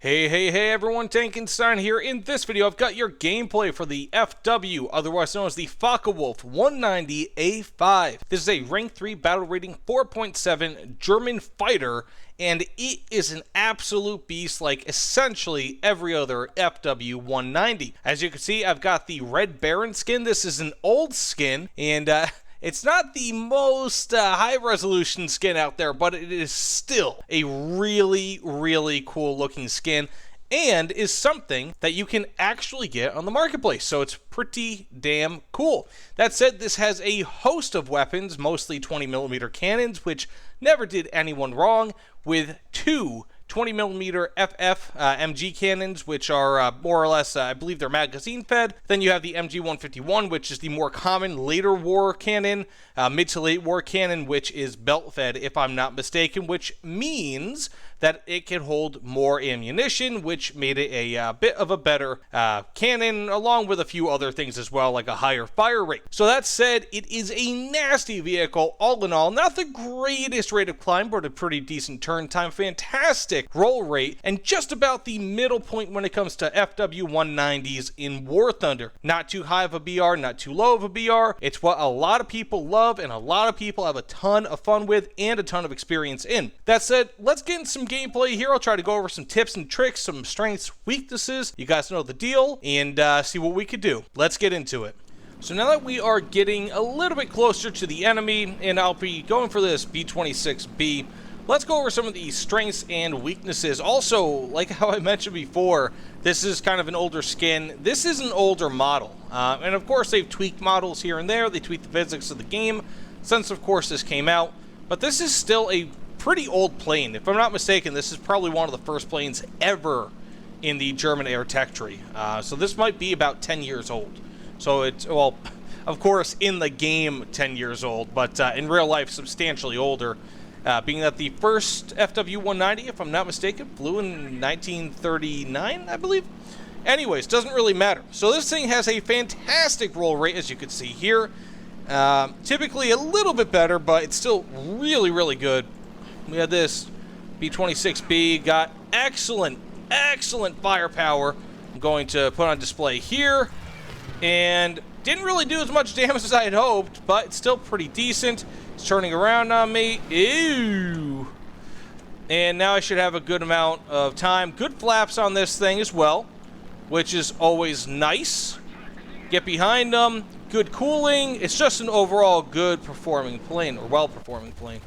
Hey everyone, Tankenstein here. In this video, I've got your gameplay for the FW, otherwise known as the Focke-Wulf 190 A-5. This is a rank 3 battle rating 4.7 German fighter, and it is an absolute beast like essentially every other FW 190. As you can see, I've got the Red Baron skin. This is an old skin, and it's not the most high-resolution skin out there, but it is still a really cool-looking skin and is something that you can actually get on the marketplace, so it's pretty damn cool. That said, this has a host of weapons, mostly 20mm cannons, which never did anyone wrong, with two 20mm FF MG cannons, which are more or less, I believe they're magazine fed. Then you have the MG 151, which is the more common later war cannon, mid to late war cannon, which is belt fed, if I'm not mistaken, which means that it can hold more ammunition, which made it a bit of a better cannon, along with a few other things as well, like a higher fire rate. So that said, it is a nasty vehicle, all in all. Not the greatest rate of climb, but a pretty decent turn time, fantastic roll rate, and just about the middle point when it comes to FW 190s in War Thunder. Not too high of a BR, not too low of a BR. It's what a lot of people love, and a lot of people have a ton of fun with, and a ton of experience in. That said, let's get into some gameplay here. I'll try to go over some tips and tricks, some strengths, weaknesses. You guys know the deal, and see what we could do. Let's get into it. So now that we are getting a little bit closer to the enemy, and I'll be going for this B-26B, let's go over some of the strengths and weaknesses. Also, like how I mentioned before, this is kind of an older skin. This is an older model. And of course, they've tweaked models here and there. They tweaked the physics of the game since, of course, this came out. But this is still a pretty old plane. If I'm not mistaken, this is probably one of the first planes ever in the German air tech tree. So this might be about 10 years old. So it's, well, of course, in the game, 10 years old, but in real life, substantially older. Being that the first FW-190, if I'm not mistaken, flew in 1939, I believe. Anyways, doesn't really matter. So this thing has a fantastic roll rate, as you can see here. Typically a little bit better, but it's still really good. We had this B-26B, got excellent firepower. I'm going to put on display here. And didn't really do as much damage as I had hoped, but it's still pretty decent. It's turning around on me. Ew. And now I should have a good amount of time. Good flaps on this thing as well, which is always nice. Get behind them. Good cooling. It's just an overall good performing plane, or well-performing plane.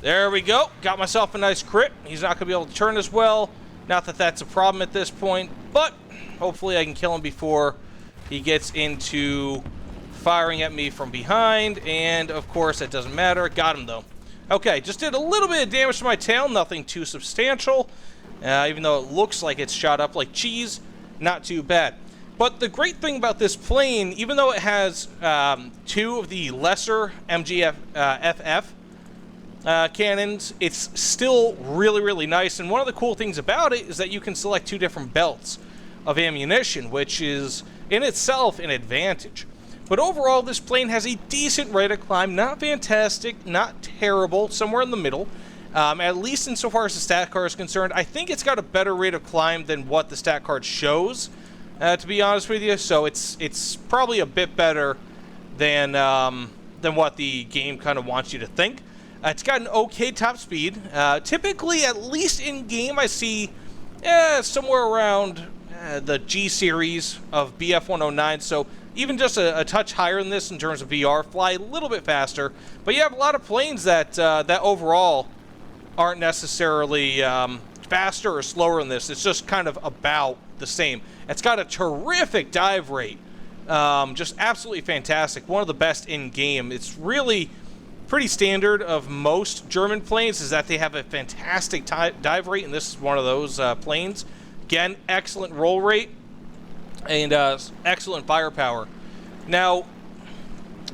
There we go. Got myself a nice crit. He's not going to be able to turn as well. Not that that's a problem at this point, but hopefully I can kill him before he gets into firing at me from behind, and of course it doesn't matter. Got him though. Okay, just did a little bit of damage to my tail, nothing too substantial, even though it looks like it's shot up like cheese. Not too bad. But the great thing about this plane, even though it has two of the lesser MG FF cannons, it's still really nice. And one of the cool things about it is that you can select two different belts of ammunition, which is in itself an advantage. But overall, this plane has a decent rate of climb. Not fantastic, not terrible, somewhere in the middle. At least insofar as the stat card is concerned. I think it's got a better rate of climb than what the stat card shows, to be honest with you. So it's probably a bit better than what the game kind of wants you to think. It's got an okay top speed. Typically, at least in game, I see somewhere around the G series of BF-109, so even just a touch higher than this in terms of VR, fly a little bit faster. But you have a lot of planes that that overall aren't necessarily faster or slower than this. It's just kind of about the same. It's got a terrific dive rate, just absolutely fantastic. One of the best in game. It's really pretty standard of most German planes is that they have a fantastic dive rate, and this is one of those planes. Again, excellent roll rate and excellent firepower. Now,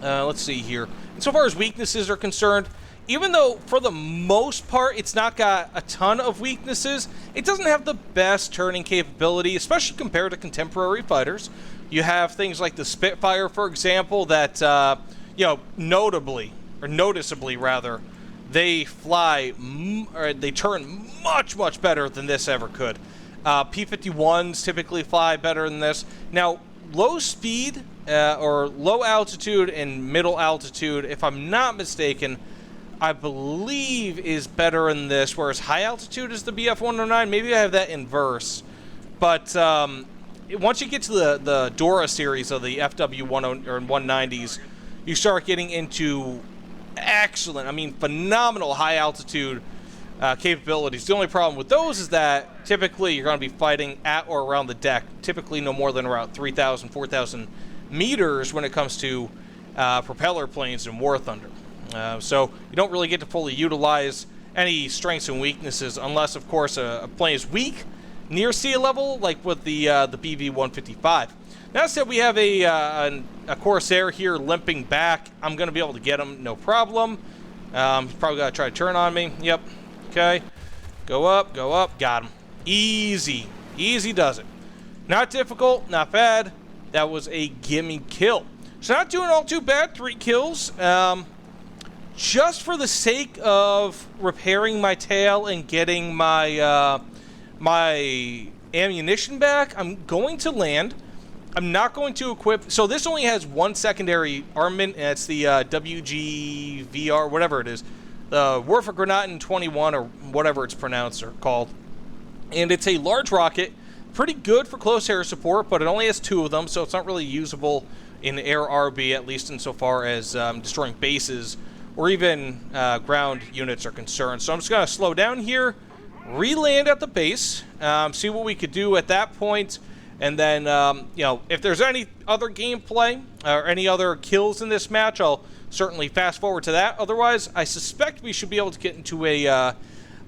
let's see here. And so far as weaknesses are concerned, even though for the most part it's not got a ton of weaknesses, it doesn't have the best turning capability, especially compared to contemporary fighters. You have things like the Spitfire, for example, that noticeably rather, they fly, or they turn much better than this ever could. P-51s typically fly better than this. Now, low speed or low altitude and middle altitude, if I'm not mistaken, I believe is better in this, whereas high altitude is the BF-109. Maybe I have that inverse. But once you get to the Dora series of the FW-190s, you start getting into excellent, I mean, phenomenal high altitude capabilities. The only problem with those is that typically you're going to be fighting at or around the deck, typically no more than around 3,000, 4,000 meters when it comes to propeller planes and War Thunder. So you don't really get to fully utilize any strengths and weaknesses unless, of course, a plane is weak near sea level, like with the BV-155. That said, we have a Corsair here limping back. I'm going to be able to get him, no problem. He's probably going to try to turn on me. Yep. Okay. Go up, got him. Easy. Easy does it. Not difficult, not bad. That was a gimme kill. So not doing all too bad, 3 kills. Just for the sake of repairing my tail and getting my my ammunition back, I'm going to land. I'm not going to equip. So this only has one secondary armament, and it's the WGVR, whatever it is, the Wurfgranaten 21 or whatever it's pronounced or called. And it's a large rocket, pretty good for close air support, but it only has 2 of them, so it's not really usable in air RB, at least insofar as destroying bases or even ground units are concerned. So I'm just going to slow down here, re-land at the base, see what we could do at that point, and then, you know, if there's any other gameplay or any other kills in this match, I'll certainly fast forward to that. Otherwise, I suspect we should be able to get into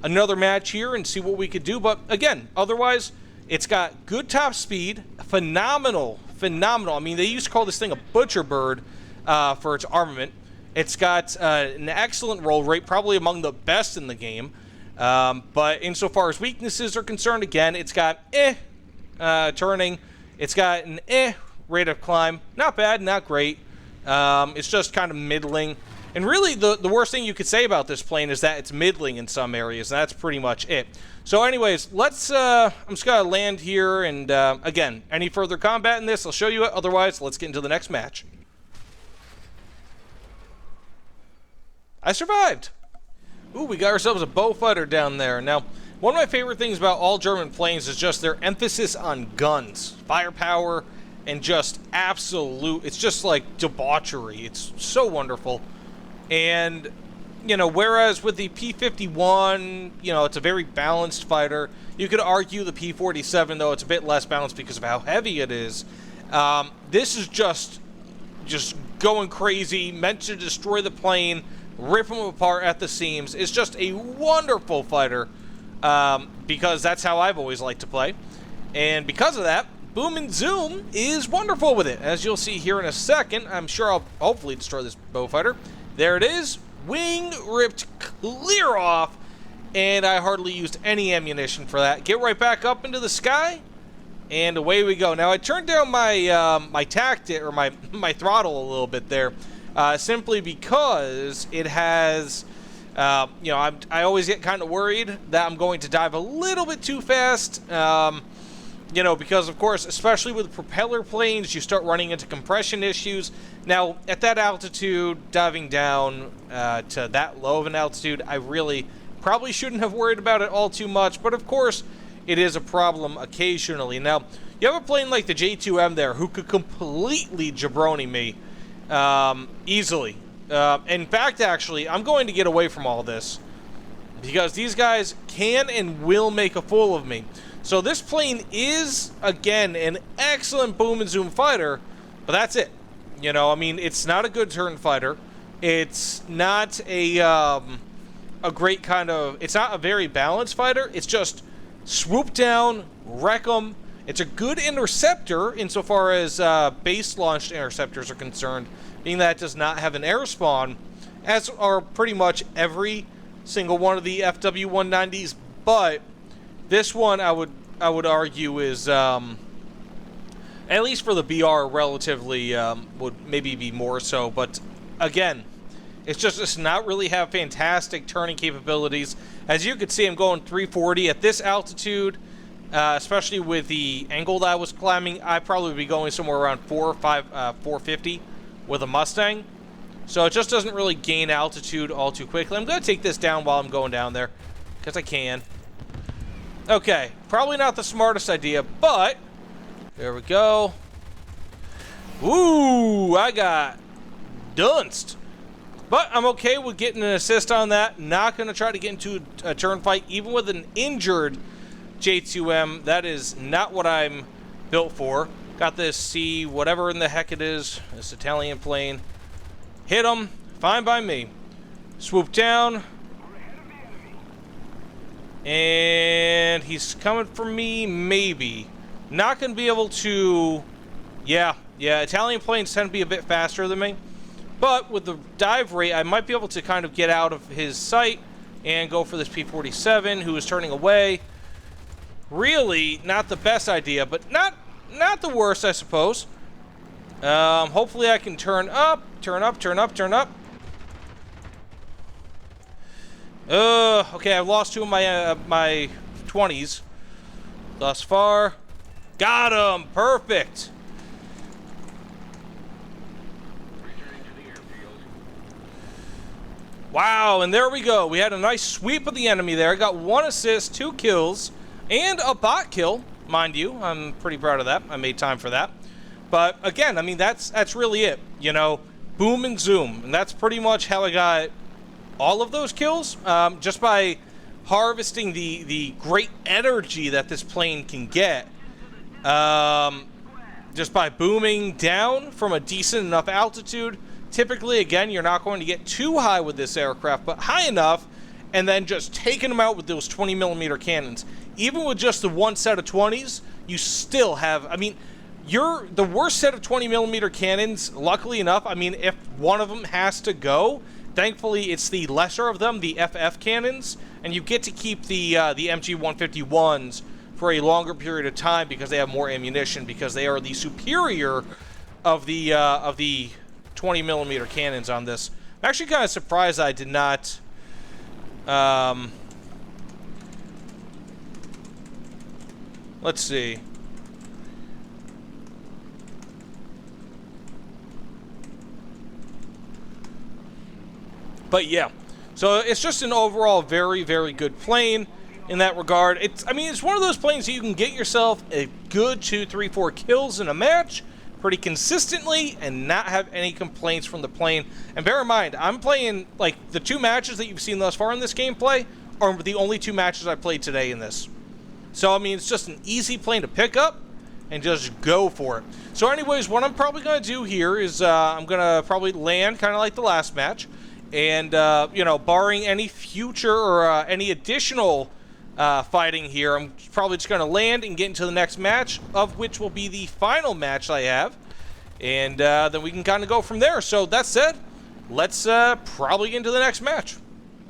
another match here and see what we could do. But again, otherwise, it's got good top speed, phenomenal. I mean, they used to call this thing a butcher bird for its armament. It's got an excellent roll rate, probably among the best in the game. But insofar as weaknesses are concerned, again, it's got turning. It's got an rate of climb. Not bad, not great. It's just kind of middling. And really, the worst thing you could say about this plane is that it's middling in some areas, and that's pretty much it. So anyways, let's, I'm just going to land here, and again, any further combat in this, I'll show you it. Otherwise, let's get into the next match. I survived. Ooh, we got ourselves a bow fighter down there. Now, one of my favorite things about all German planes is just their emphasis on guns, firepower, and just absolute, it's just like debauchery. It's so wonderful. And, you know, whereas with the P-51, you know, it's a very balanced fighter. You could argue the P-47, though, it's a bit less balanced because of how heavy it is. This is just going crazy, meant to destroy the plane, rip them apart at the seams. It's just a wonderful fighter, because that's how I've always liked to play. And because of that, Boom and Zoom is wonderful with it. As you'll see here in a second, I'm sure I'll hopefully destroy this bow fighter. There it is. Wing ripped clear off, and I hardly used any ammunition for that. Get right back up into the sky, and away we go. Now, I turned down my my tactic, or my throttle a little bit there, simply because it has, you know, I always get kind of worried that I'm going to dive a little bit too fast, you know, because, of course, especially with propeller planes, you start running into compression issues. Now, at that altitude, diving down to that low of an altitude, I really probably shouldn't have worried about it all too much, but, of course, it is a problem occasionally. Now, you have a plane like the J2M there who could completely jabroni me easily. In fact, actually, I'm going to get away from all this because these guys can and will make a fool of me. So this plane is, again, an excellent boom and zoom fighter, but that's it. You know, I mean, it's not a good turn fighter. It's not a great kind of, it's not a very balanced fighter. It's just swoop down, wreck them. It's a good interceptor insofar as base-launched interceptors are concerned, being that it does not have an air spawn, as are pretty much every single one of the FW-190s, but this one I would argue is, at least for the BR, relatively, would maybe be more so, but again, it's not really have fantastic turning capabilities. As you can see, I'm going 340 at this altitude. especially with the angle that I was climbing. I'd probably be going somewhere around 450 with a Mustang. So it just doesn't really gain altitude all too quickly. I'm going to take this down while I'm going down there, because I can. Okay, probably not the smartest idea, but there we go. Ooh, I got dunced. But I'm okay with getting an assist on that. Not going to try to get into a turn fight, even with an injured J2M. That is not what I'm built for. Got this C, whatever in the heck it is, this Italian plane. Hit him, fine by me. Swoop down. And he's coming for me, maybe. Not going to be able to... Yeah, Italian planes tend to be a bit faster than me. But with the dive rate, I might be able to kind of get out of his sight and go for this P-47, who is turning away. Really, not the best idea, but not the worst, I suppose. Hopefully I can turn up. Okay, I've lost two of my 20s thus far. Got him! Perfect! Wow, and there we go. We had a nice sweep of the enemy there. Got 1 assist, 2 kills, and a bot kill, mind you. I'm pretty proud of that. I made time for that. But again, I mean, that's really it. You know, boom and zoom. And that's pretty much how I got all of those kills. Just by harvesting the great energy that this plane can get. Just by booming down from a decent enough altitude. Typically, again, you're not going to get too high with this aircraft, but high enough, and then just taking them out with those 20mm cannons. Even with just the one set of 20s, you still have, I mean, the worst set of 20mm cannons, luckily enough, I mean, if one of them has to go, thankfully it's the lesser of them, the FF cannons, and you get to keep the MG-151s for a longer period of time because they have more ammunition, because they are the superior of the 20mm cannons on this. I'm actually kind of surprised I did not let's see. But yeah, so it's just an overall very, very good plane in that regard. I mean, it's one of those planes that you can get yourself a good 2, 3, 4 kills in a match pretty consistently and not have any complaints from the plane. And bear in mind, I'm playing, like, the 2 matches that you've seen thus far in this gameplay are the only 2 matches I played today in this. So, I mean, it's just an easy plane to pick up and just go for it. So anyways, what I'm probably going to do here is I'm going to probably land kind of like the last match. And, you know, barring any future or any additional fighting here, I'm probably just going to land and get into the next match, of which will be the final match I have. And then we can kind of go from there. So that said, let's probably get into the next match.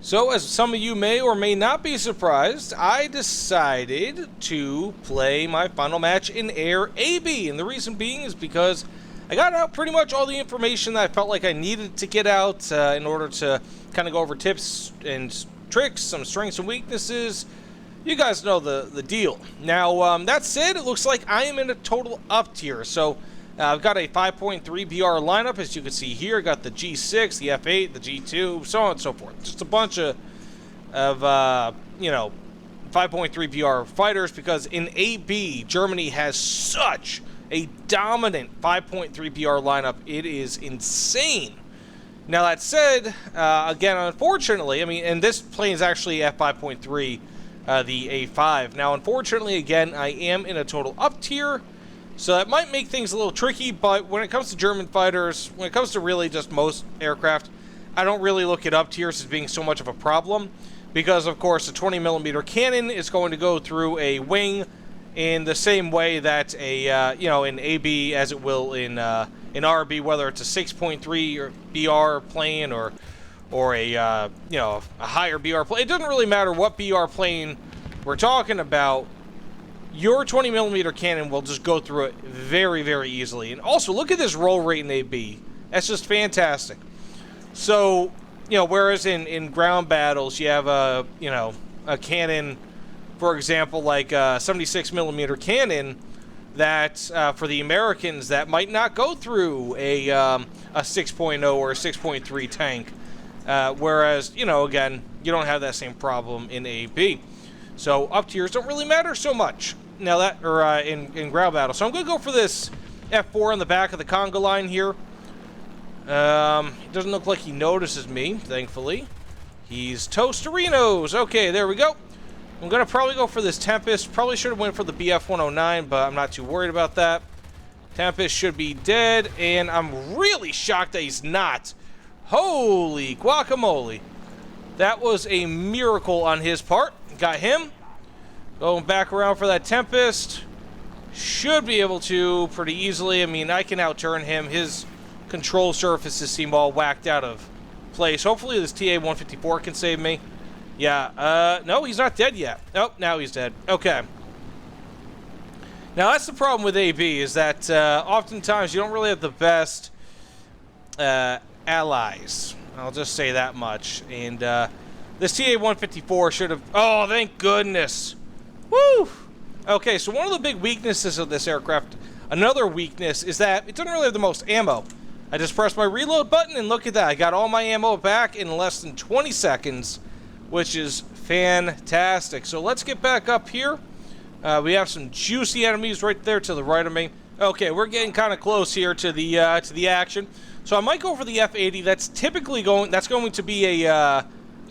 So as some of you may or may not be surprised, I decided to play my final match in Air AB. And the reason being is because I got out pretty much all the information that I felt like I needed to get out in order to kind of go over tips and tricks, some strengths and weaknesses. You guys know the deal. Now, that said, it looks like I am in a total up tier. So I've got a 5.3 BR lineup, as you can see here. I got the G6, the F8, the G2, so on and so forth. Just a bunch of you know, 5.3 BR fighters, because in AB, Germany has such a dominant 5.3 BR lineup. It is insane. Now, that said, again, unfortunately, I mean, and this plane is actually F5.3, the A-5. Now, unfortunately, again, I am in a total up tier, so that might make things a little tricky, but when it comes to German fighters, when it comes to really just most aircraft, I don't really look at up tiers as being so much of a problem, because, of course, a 20mm cannon is going to go through a wing in the same way that a, you know, in AB as it will in RB, whether it's a 6.3 BR plane or a, you know, a higher BR plane. It doesn't really matter what BR plane we're talking about. Your 20mm cannon will just go through it very, very easily. And also, look at this roll rate in AB. That's just fantastic. So, you know, whereas in ground battles, you have a, you know, a cannon for example, like a 76mm cannon that for the Americans that might not go through a 6.0 or a 6.3 tank, whereas, you know, again, you don't have that same problem in AB. So up tiers don't really matter so much now that, or in ground battle. So I'm going to go for this F4 on the back of the conga line here. It doesn't look like he notices me, thankfully. He's Tosterinos. Okay, there we go. I'm going to probably go for this Tempest. Probably should have went for the BF-109, but I'm not too worried about that. Tempest should be dead, and I'm really shocked that he's not. Holy guacamole. That was a miracle on his part. Got him. Going back around for that Tempest. Should be able to pretty easily. I mean, I can outturn him. His control surfaces seem all whacked out of place. Hopefully this TA-154 can save me. Yeah, no, he's not dead yet. Oh, now he's dead. Okay. Now, that's the problem with AB, is that oftentimes you don't really have the best allies. I'll just say that much. And this TA-154 should have... Oh, thank goodness. Woo! Okay, so one of the big weaknesses of this aircraft, another weakness, is that it doesn't really have the most ammo. I just pressed my reload button, and look at that. I got all my ammo back in less than 20 seconds, which is fantastic. So let's get back up here. We have some juicy enemies right there to the right of me. Okay, we're getting kind of close here to the action. So I might go for the F-80. That's typically going to be a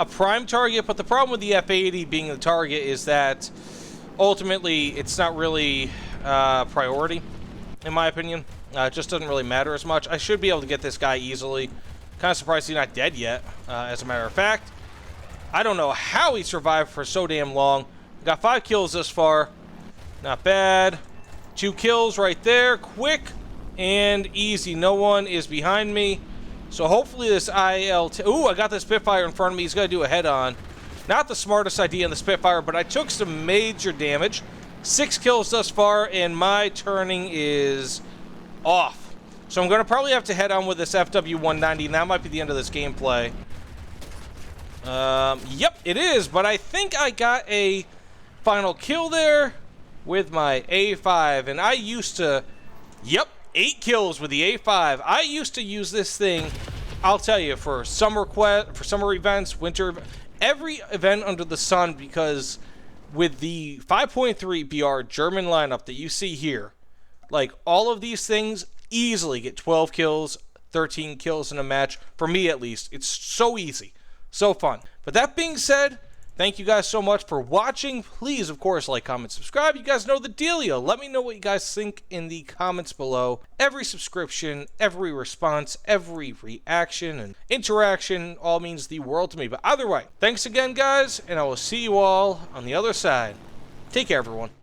prime target, but the problem with the F-80 being the target is that ultimately it's not really priority, in my opinion. It just doesn't really matter as much. I should be able to get this guy easily. Kind of surprised he's not dead yet, as a matter of fact. I don't know how he survived for so damn long. Got 5 kills thus far. Not bad. 2 kills right there. Quick and easy. No one is behind me. So hopefully this IL... Ooh, I got the Spitfire in front of me. He's going to do a head-on. Not the smartest idea in the Spitfire, but I took some major damage. 6 kills thus far, and my turning is off. So I'm going to probably have to head on with this FW-190, and that might be the end of this gameplay. Yep, it is, but I think I got a final kill there with my A-5, and I used to, yep, 8 kills with the A-5. I used to use this thing, I'll tell you, for summer events, winter, every event under the sun, because with the 5.3 BR German lineup that you see here, like, all of these things easily get 12 kills, 13 kills in a match, for me at least. It's so easy. So fun. But that being said, thank you guys so much for watching. Please, of course, like, comment, subscribe. You guys know the dealio. Let me know what you guys think in the comments below. Every subscription, every response, every reaction and interaction all means the world to me. But either way, thanks again, guys, and I will see you all on the other side. Take care, everyone.